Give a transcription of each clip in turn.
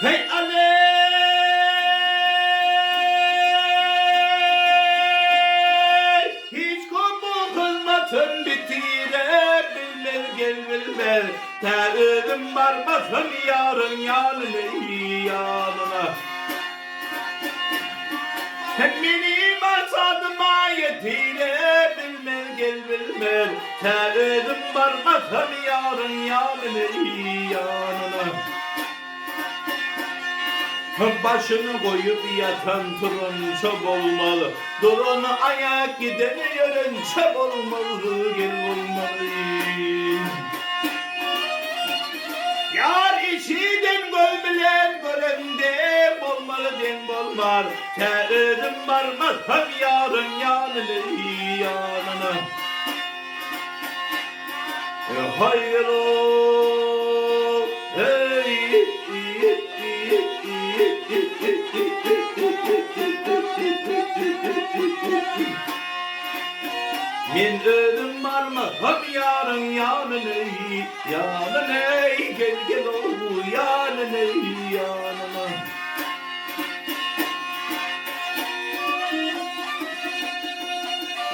Hey anne! Hiç kopu kızmasın bitire bilmez gel bilmez. Terdim varmasın yarın yanına. Sen benim asadıma yetile bilmez gel bilmez. Terdim varmasın yarın yanına. Başını koyup yatan turun çöp olmalı. Durun ayak gideni yörün çöp olmalı, gel olmalı. Yar işiden göl bilen gören dem olmalı, dem olmalı. Terdim varmaz hem yarın yanına. Hayır ol, hey. Men ölüm var mı? Hep yarın yanına gel gel o yanına.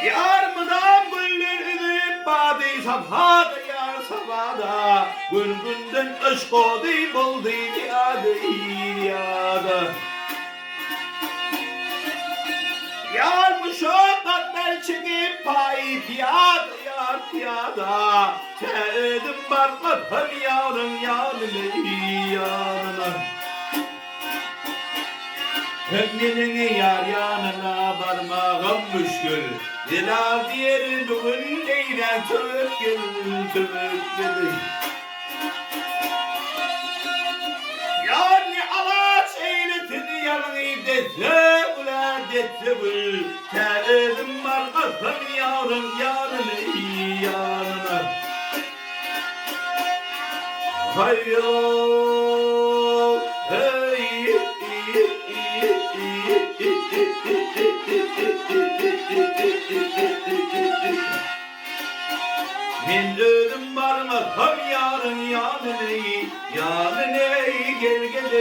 Yar mıdam gülleri badi sabahda yar sabahda gün günden aşk oldu buldu yada. Yar müşakatlar çekip pay piyada yar piyada. Terdim varmaz hem yarın yanına. Hemmenin yar yanına varmağım müşkül. Dilal diğeri bugün neyden tövük gel. Yani alaç eyletin yanı detse ulan detse bul. Terdim varmaz hem yarın yanına. Hayır hey. Men ölüm varmaz hem yarın yanına gel gel